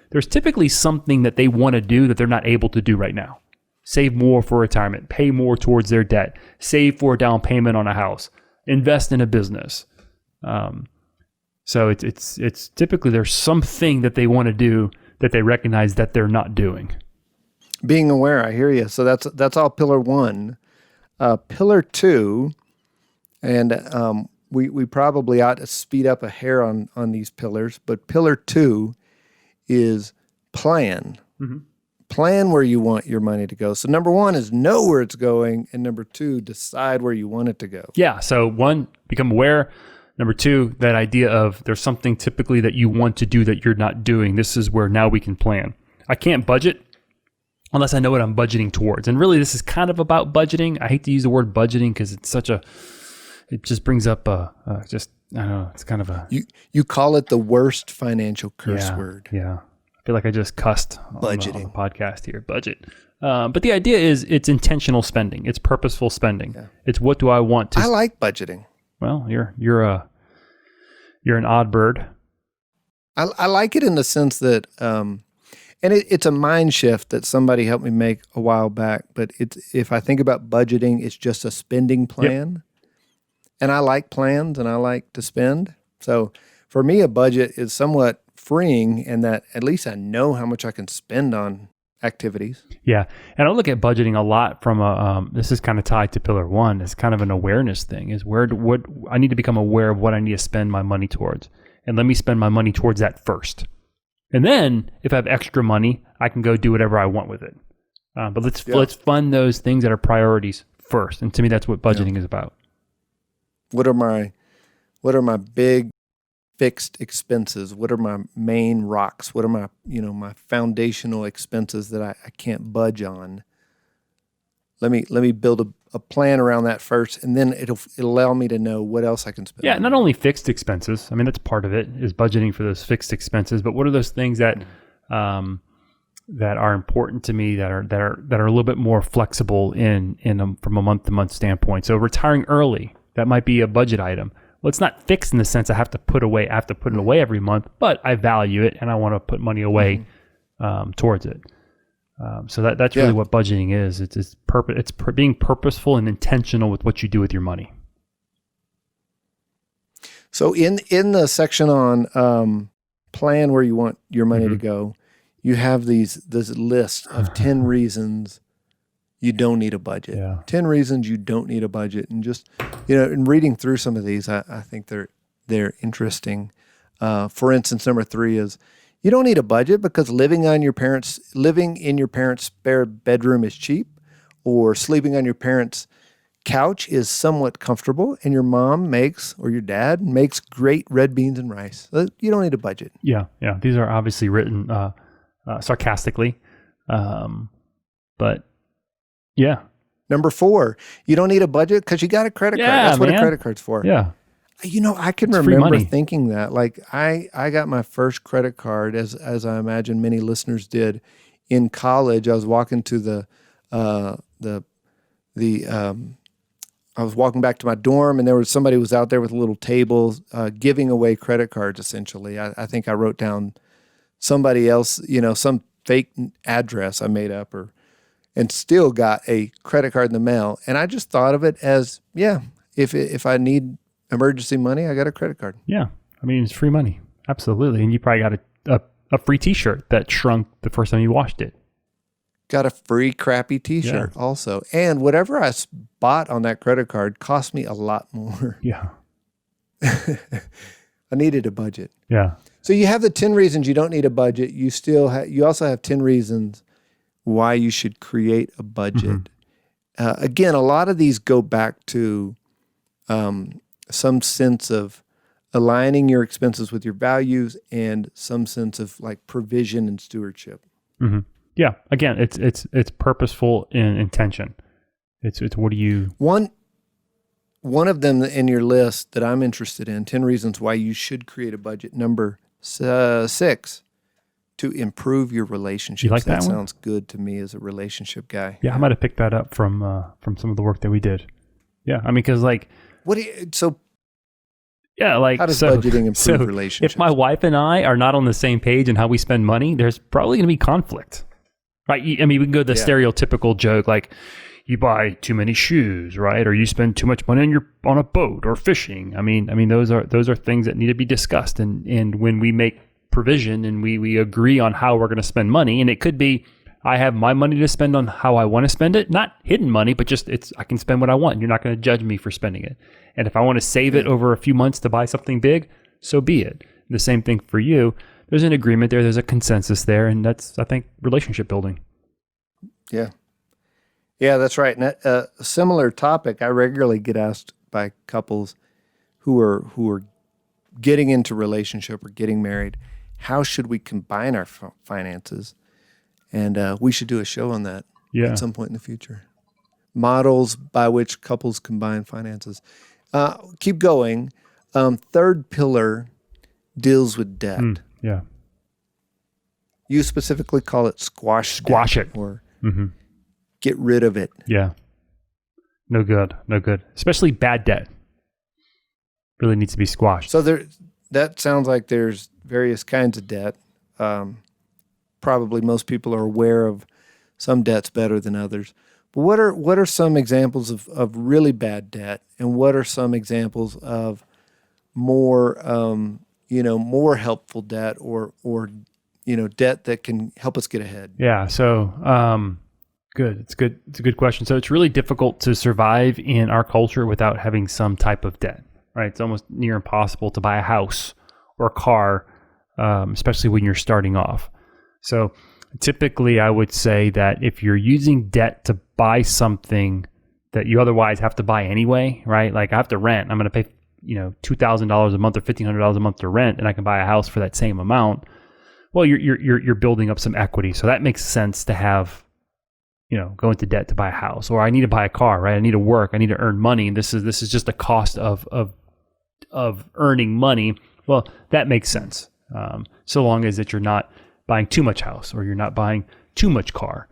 There's typically something that they want to do that they're not able to do right now. Save more for retirement, pay more towards their debt, save for a down payment on a house, invest in a business. So it's typically there's something that they want to do that they recognize that they're not doing. Being aware, I hear you. So that's all pillar 1. Pillar 2, and we probably ought to speed up a hair on these pillars, but pillar 2 is plan. Mm-hmm. Plan where you want your money to go. So number 1 is know where it's going, and number 2, decide where you want it to go. Yeah. So 1, become aware. Number 2, that idea of there's something typically that you want to do that you're not doing. This is where now we can plan. I can't budget unless I know what I'm budgeting towards. And really, this is kind of about budgeting. I hate to use the word budgeting because it's it just brings up I don't know, it's kind of a... You call it the worst financial curse word. Yeah. I feel like I just cussed budgeting on the podcast here. Budget. But the idea is it's intentional spending. It's purposeful spending. Yeah. It's what do I want to... I like budgeting. Well, you're an odd bird. I like it in the sense that, and it's a mind shift that somebody helped me make a while back. But if I think about budgeting, it's just a spending plan, yep. And I like plans and I like to spend. So for me, a budget is somewhat freeing in that at least I know how much I can spend on activities. Yeah. And I look at budgeting a lot from this is kind of tied to pillar 1. It's kind of an awareness thing, is what I need to become aware of what I need to spend my money towards. And let me spend my money towards that first. And then if I have extra money, I can go do whatever I want with it. But let's fund those things that are priorities first. And to me, that's what budgeting is about. What are my big fixed expenses? What are my main rocks? What are my foundational expenses that I can't budge on? Let me build a plan around that first, and then it'll allow me to know what else I can spend. Yeah, not only fixed expenses. I mean, that's part of it, is budgeting for those fixed expenses. But what are those things that are important to me that are a little bit more flexible from a month to month standpoint? So retiring early, that might be a budget item. Well, it's not fixed in the sense I have to put it away every month, but I value it and I want to put money away towards it. So that's really what budgeting is. It's being purposeful and intentional with what you do with your money. So in the section on plan where you want your money to go, you have this list of 10 reasons you don't need a budget. Yeah. 10 reasons you don't need a budget. And just, in reading through some of these, I think they're interesting. For instance, number 3 is you don't need a budget because living in your parents' spare bedroom is cheap, or sleeping on your parents' couch is somewhat comfortable, and your mom or your dad makes great red beans and rice. You don't need a budget. Yeah. These are obviously written sarcastically, but yeah. Number 4, you don't need a budget because you got a credit card. That's what a credit card's for. Yeah. I can remember thinking that. Like I got my first credit card, as I imagine many listeners did, in college. I was walking to I was walking back to my dorm, and there was somebody was out there with a little table giving away credit cards. Essentially, I think I wrote down somebody else, some fake address I made up, and still got a credit card in the mail. And I just thought of it as, if I need emergency money, I got a credit card. Yeah. I mean, it's free money. Absolutely. And you probably got a free t-shirt that shrunk the first time you washed it. Got a free crappy t-shirt also. And whatever I bought on that credit card cost me a lot more. Yeah. I needed a budget. Yeah. So you have the 10 reasons you don't need a budget. You also have 10 reasons why you should create a budget. Mm-hmm. Again, a lot of these go back to some sense of aligning your expenses with your values and some sense of like provision and stewardship. Mm-hmm. Yeah. Again, it's purposeful in intention. It's what do you... One of them in your list that I'm interested in, 10 reasons why you should create a budget. Number 6, to improve your relationships. You like that one? Sounds good to me as a relationship guy. Yeah, I might have picked that up from some of the work that we did. Yeah, I mean, because like... Yeah, like... How does budgeting improve relationships? If my wife and I are not on the same page in how we spend money, there's probably going to be conflict. Right? I mean, we can go the stereotypical joke like, you buy too many shoes, right? Or you spend too much money on a boat or fishing. I mean, those are things that need to be discussed. And when we make provision and we agree on how we're going to spend money, and it could be, I have my money to spend on how I want to spend it, not hidden money, but just I can spend what I want. You're not going to judge me for spending it. And if I want to save it over a few months to buy something big, so be it. The same thing for you. There's an agreement there. There's a consensus there. And that's, I think, relationship building. Yeah. Yeah, that's right. And a similar topic, I regularly get asked by couples who are getting into relationship or getting married, how should we combine our finances? And we should do a show on that at some point in the future. Models by which couples combine finances. Keep going. Third pillar deals with debt. Yeah. You specifically call it squash it. Or get rid of it. Yeah. No good. Especially bad debt. Really needs to be squashed. So that sounds like there's various kinds of debt. Probably most people are aware of some debts better than others. But what are some examples of really bad debt, and what are some examples of more more helpful debt or debt that can help us get ahead? Yeah. So good. It's good. It's a good question. So it's really difficult to survive in our culture without having some type of debt, right? It's almost near impossible to buy a house or a car, especially when you're starting off. So typically I would say that if you're using debt to buy something that you otherwise have to buy anyway, right? Like I have to rent, I'm going to pay, $2,000 a month or $1,500 a month to rent, and I can buy a house for that same amount. Well, you're building up some equity. So that makes sense to have, go into debt to buy a house, or I need to buy a car, right? I need to work, I need to earn money. And this is just a cost of earning money. Well, that makes sense. So long as that you're not buying too much house or you're not buying too much car.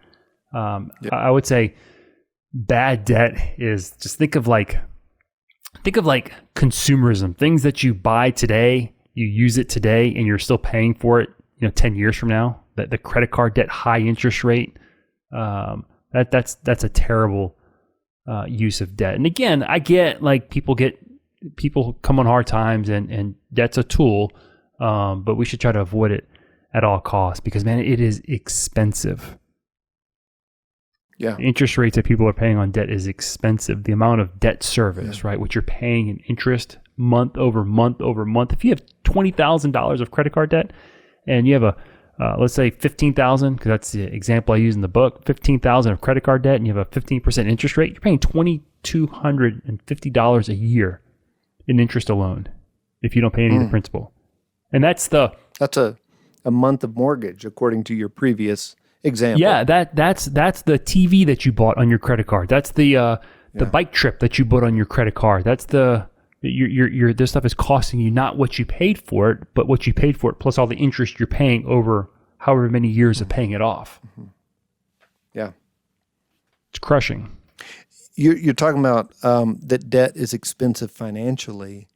I would say bad debt is just think of like consumerism, things that you buy today, you use it today, and you're still paying for it, 10 years from now. That the credit card debt, high interest rate, that's a terrible use of debt. And again, I get like people come on hard times, and debt's a tool, but we should try to avoid it at all costs, because man, it is expensive. Yeah. The interest rates that people are paying on debt is expensive. The amount of debt service, right, what you're paying in interest month over month over month. If you have $20,000 of credit card debt and you have let's say $15,000, because that's the example I use in the book, $15,000 of credit card debt, and you have a 15% interest rate, you're paying $2,250 a year in interest alone if you don't pay any of the principal. And that's a month of mortgage, according to your previous example. Yeah, that's the TV that you bought on your credit card. That's the bike trip that you bought on your credit card. That's this stuff is costing you not what you paid for it, but what you paid for it plus all the interest you're paying over however many years of paying it off. Mm-hmm. Yeah, it's crushing. You're talking about that debt is expensive financially.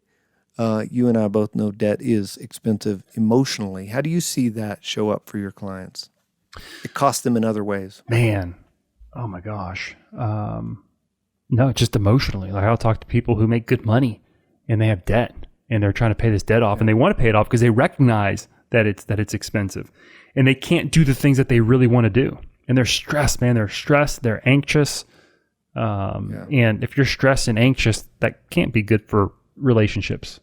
You and I both know debt is expensive emotionally. How do you see that show up for your clients? It costs them in other ways. Man, oh my gosh. No, just emotionally. Like I'll talk to people who make good money and they have debt and they're trying to pay this debt off, and they want to pay it off because they recognize that it's expensive, and they can't do the things that they really want to do. And they're stressed, man. They're stressed. They're anxious. And if you're stressed and anxious, that can't be good for relationships.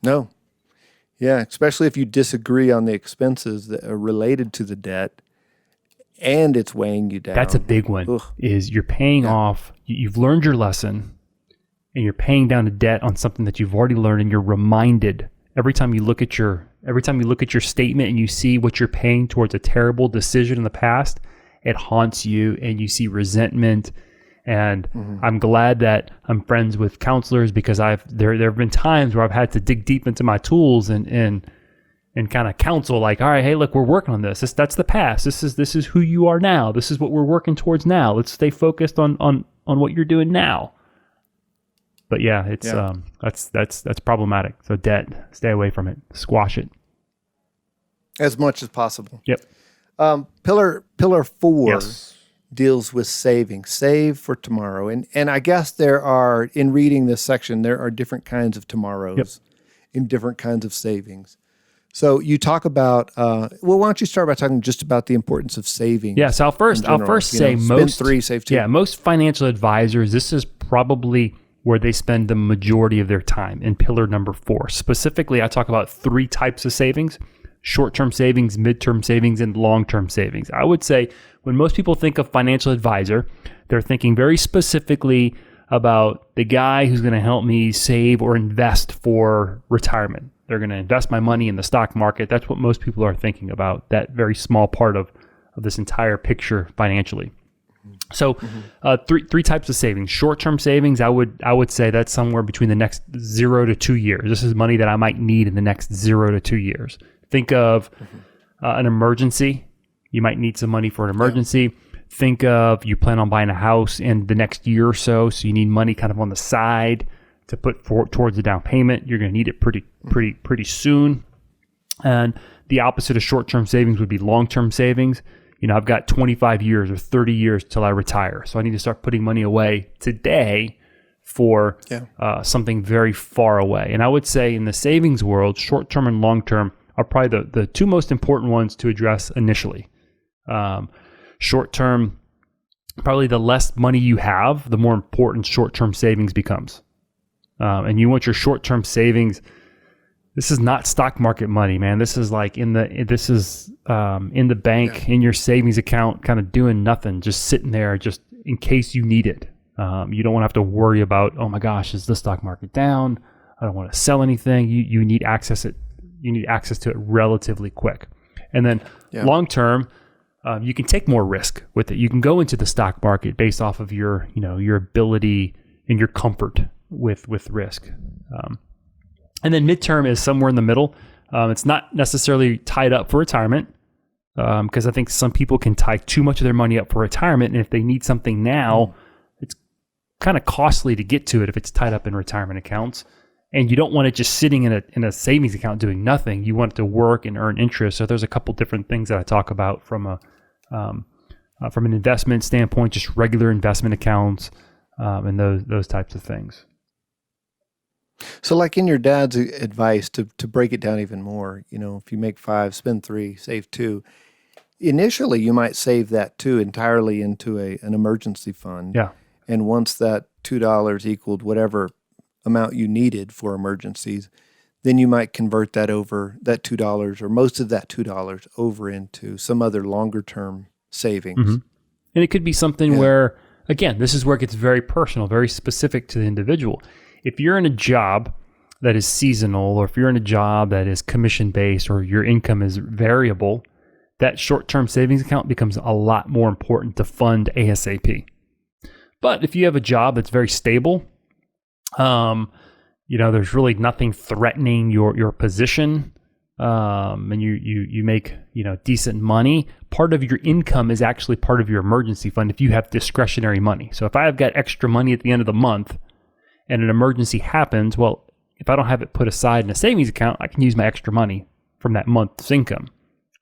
No. Yeah, especially if you disagree on the expenses that are related to the debt and it's weighing you down. That's a big one. Ugh. Is you're paying off, you've learned your lesson, and you're paying down a debt on something that you've already learned, and you're reminded every time you look at your statement and you see what you're paying towards a terrible decision in the past, it haunts you and you see resentment. And I'm glad that I'm friends with counselors, because there have been times where I've had to dig deep into my tools and kind of counsel, like, all right, hey, look, we're working on this. That's the past. This is who you are now. This is what we're working towards now. Let's stay focused on what you're doing now. But yeah, it's that's problematic. So debt, stay away from it. Squash it as much as possible. Yep. Pillar 4 Yes. deals with saving. Save for tomorrow. And I guess there are, in reading this section, there are different kinds of tomorrows in different kinds of savings. So you talk about, why don't you start by talking just about the importance of saving? Yeah. So I'll first say spend 3, save 2. Yeah, most financial advisors, this is probably where they spend the majority of their time in pillar number 4. Specifically, I talk about 3 types of savings: short-term savings, mid-term savings, and long-term savings. I would say when most people think of financial advisor, they're thinking very specifically about the guy who's going to help me save or invest for retirement. They're going to invest my money in the stock market. That's what most people are thinking about, that very small part of this entire picture financially. So three types of savings. Short-term savings, I would say that's somewhere between the next 0 to 2 years. This is money that I might need in the next 0 to 2 years. Think of an emergency. You might need some money for an emergency. Think of you plan on buying a house in the next year or so you need money kind of on the side to put towards the down payment. You're going to need it pretty soon. And the opposite of short-term savings would be long-term savings. I've got 25 years or 30 years till I retire. So I need to start putting money away today for something very far away. And I would say in the savings world, short-term and long-term are probably the 2 most important ones to address initially. Short-term, probably the less money you have, the more important short-term savings becomes. And you want your short-term savings. This is not stock market money, man. This is like in the bank, in your savings account, kind of doing nothing, just sitting there, just in case you need it. You don't want to have to worry about, oh my gosh, is the stock market down? I don't want to sell anything. You need access to it relatively quick. And then long term, you can take more risk with it. You can go into the stock market based off of your ability and your comfort with risk. And then midterm is somewhere in the middle. It's not necessarily tied up for retirement, because I think some people can tie too much of their money up for retirement. And if they need something now, it's kind of costly to get to it if it's tied up in retirement accounts. And you don't want it just sitting in a savings account doing nothing. You want it to work and earn interest. So there's a couple different things that I talk about from an investment standpoint, just regular investment accounts, and those types of things. So like in your dad's advice, to break it down even more, if you make 5, spend 3, save 2, initially you might save that 2 entirely into an emergency fund. Yeah. And once that $2 equaled whatever amount you needed for emergencies, then you might convert that $2 or most of that $2 over into some other longer term savings. Mm-hmm. And it could be something where, again, this is where it gets very personal, very specific to the individual. If you're in a job that is seasonal, or if you're in a job that is commission-based, or your income is variable, that short-term savings account becomes a lot more important to fund ASAP. But if you have a job that's very stable, there's really nothing threatening your position, and you make decent money, part of your income is actually part of your emergency fund if you have discretionary money. So if I have got extra money at the end of the month, and an emergency happens, well, if I don't have it put aside in a savings account, I can use my extra money from that month's income,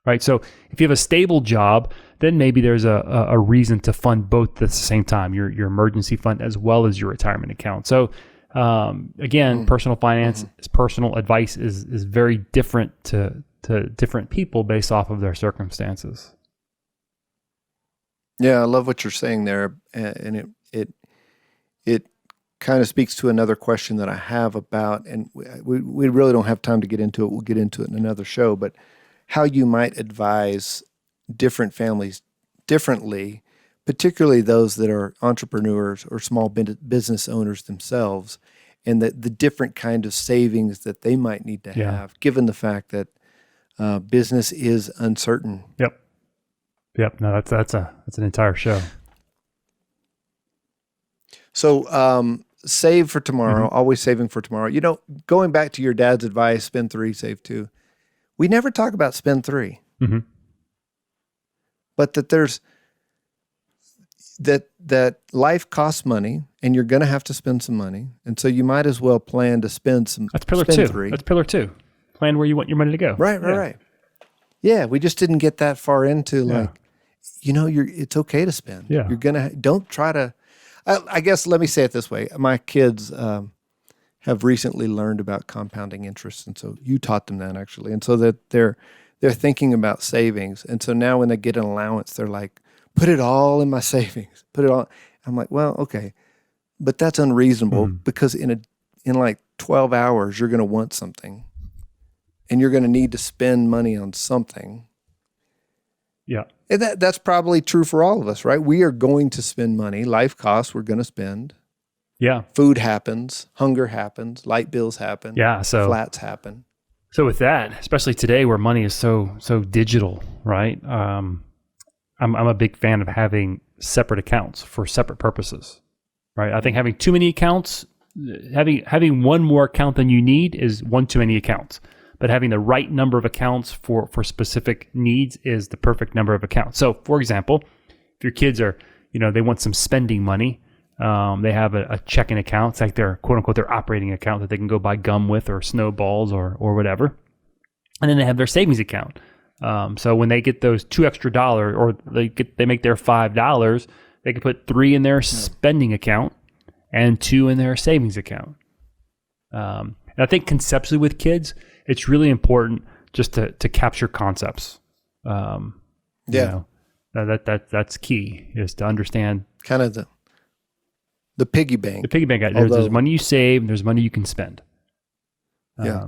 right? So if you have a stable job, then maybe there's a reason to fund both at the same time, your emergency fund as well as your retirement account. So again, personal finance, personal advice is very different to different people based off of their circumstances. Yeah, I love what you're saying there, and it kind of speaks to another question that I have about, and we really don't have time to get into it. We'll get into it in another show, but how you might advise different families differently, particularly those that are entrepreneurs or small business owners themselves, and the different kind of savings that they might need to have, given the fact that business is uncertain. Yep. Yep. No, that's an entire show. So save for tomorrow, always saving for tomorrow. You know, going back to your dad's advice, spend 3, save 2. We never talk about spend 3. Mm-hmm. But that there's that life costs money and you're going to have to spend some money. And so you might as well plan to spend some. That's pillar spend 2. 3. That's pillar 2. Plan where you want your money to go. Right. Yeah, we just didn't get that far into it's okay to spend. Yeah. You're going to, don't try to, I guess, let me say it this way. My kids have recently learned about compounding interest. And so you taught them that actually. And so that they're thinking about savings. And so now when they get an allowance, they're like, put it all in my savings, put it all. I'm like, well, okay, but that's unreasonable because in like 12 hours, you're going to want something and you're going to need to spend money on something. Yeah. And that's probably true for all of us, right? We are going to spend money. Life costs, we're going to spend. Yeah. Food happens, hunger happens, light bills happen. Yeah. So flats happen. So with that, especially today where money is so digital, right? I'm a big fan of having separate accounts for separate purposes, right? I think having too many accounts, having one more account than you need is one too many accounts. But having the right number of accounts for specific needs is the perfect number of accounts. So, for example, if your kids are, they want some spending money, they have a checking account. It's like their quote unquote their operating account that they can go buy gum with or snowballs or whatever. And then they have their savings account. So when they get those $2 extra or they make their $5, they can put 3 in their spending account and 2 in their savings account. And I think conceptually with kids, it's really important just to capture concepts. That's key, is to understand kind of the piggy bank. The piggy bank. There's money you save, and there's money you can spend. Yeah.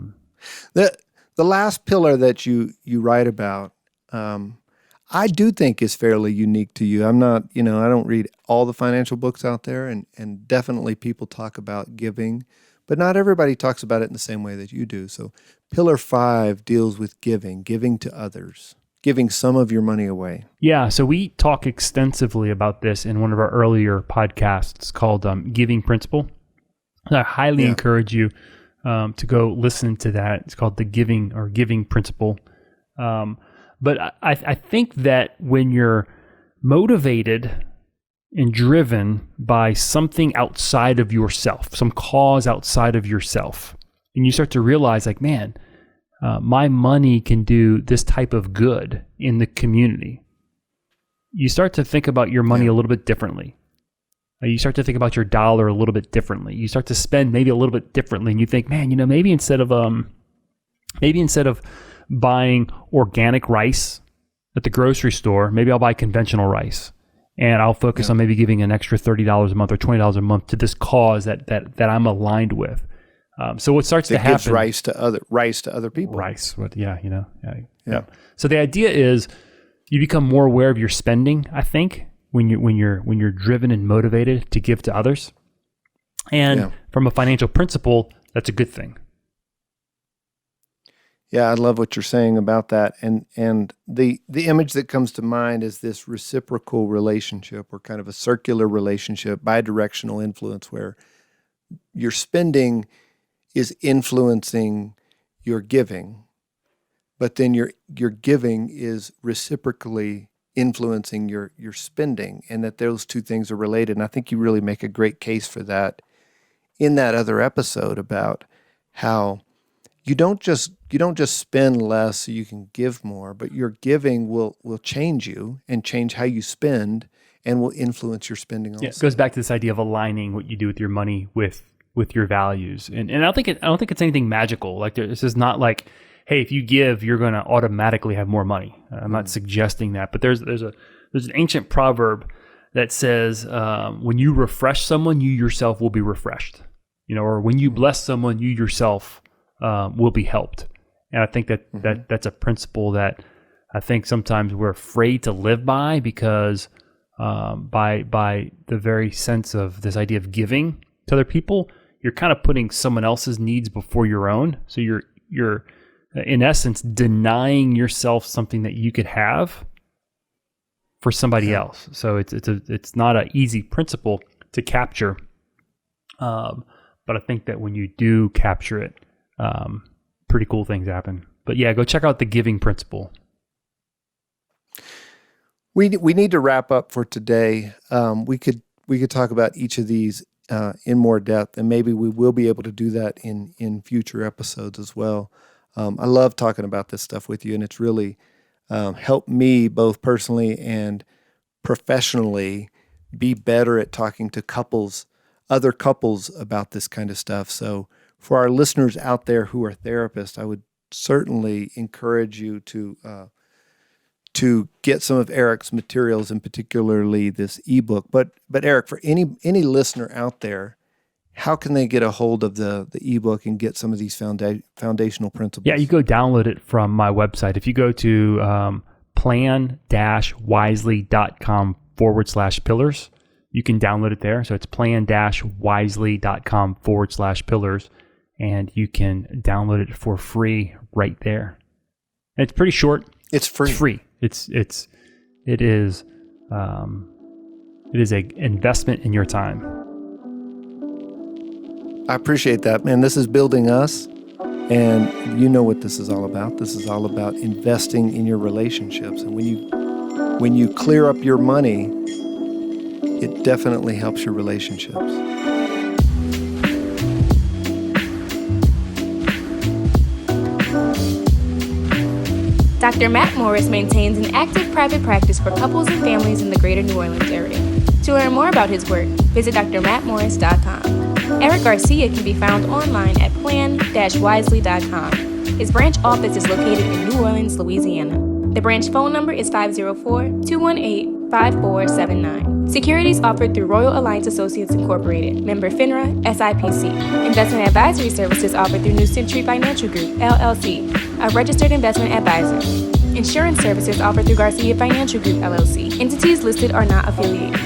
The last pillar that you write about, I do think is fairly unique to you. I'm not, I don't read all the financial books out there, and definitely people talk about giving, but not everybody talks about it in the same way that you do. So pillar 5 deals with giving to others, giving some of your money away. Yeah, so we talk extensively about this in one of our earlier podcasts called Giving Principle. And I highly encourage you to go listen to that. It's called the Giving Principle. But I think that when you're motivated and driven by something outside of yourself, some cause outside of yourself, and you start to realize like, man, my money can do this type of good in the community. You start to think about your money a little bit differently. You start to think about your dollar a little bit differently. You start to spend maybe a little bit differently, and you think, man, maybe instead of buying organic rice at the grocery store, maybe I'll buy conventional rice, and I'll focus on maybe giving an extra $30 a month or $20 a month to this cause that I'm aligned with. So what starts to happen? It gives rice to other people. Rice, So the idea is you become more aware of your spending, I think, when you're driven and motivated to give to others. And from a financial principle, that's a good thing. Yeah, I love what you're saying about that. And the image that comes to mind is this reciprocal relationship, or kind of a circular relationship, bidirectional influence, where your spending is influencing your giving, but then your giving is reciprocally influencing your spending, and that those two things are related. And I think you really make a great case for that in that other episode about how you don't just spend less so you can give more, but your giving will change you and change how you spend, and will influence your spending also. Yeah, it goes back to this idea of aligning what you do with your money with your values. And I don't think it's anything magical. Like this is not like, hey, if you give, you're going to automatically have more money. I'm not suggesting that, but there's an ancient proverb that says, when you refresh someone, you yourself will be refreshed. Or when you bless someone, you yourself will be helped. And I think that's a principle that I think sometimes we're afraid to live by, because by the very sense of this idea of giving to other people, you're kind of putting someone else's needs before your own. So you're in essence denying yourself something that you could have for somebody else. So it's not an easy principle to capture. But I think that when you do capture it, pretty cool things happen. But yeah, go check out the giving principle. We need to wrap up for today. We could talk about each of these in more depth, and maybe we will be able to do that in future episodes as well. I love talking about this stuff with you, and it's really helped me both personally and professionally be better at talking to other couples about this kind of stuff. So for our listeners out there who are therapists, I would certainly encourage you to get some of Erik's materials, and particularly this ebook. But Erik, for any listener out there, how can they get a hold of the ebook and get some of these foundational principles? Yeah, you go download it from my website. If you go to plan-wisely.com/pillars, you can download it there. So it's plan-wisely.com/pillars, and you can download it for free right there. And it's pretty short. It's free. It's free. It is a investment in your time. I appreciate that, man. This is building us, and you know what this is all about. This is all about investing in your relationships. And when you clear up your money, it definitely helps your relationships. Dr. Matt Morris maintains an active private practice for couples and families in the greater New Orleans area. To learn more about his work, visit drmattmorris.com. Erik Garcia can be found online at plan-wisely.com. His branch office is located in New Orleans, Louisiana. The branch phone number is 504-218-5479. Securities offered through Royal Alliance Associates Incorporated, member FINRA, SIPC. Investment advisory services offered through New Century Financial Group, LLC, a registered investment advisor. Insurance services offered through Garcia Financial Group, LLC. Entities listed are not affiliated.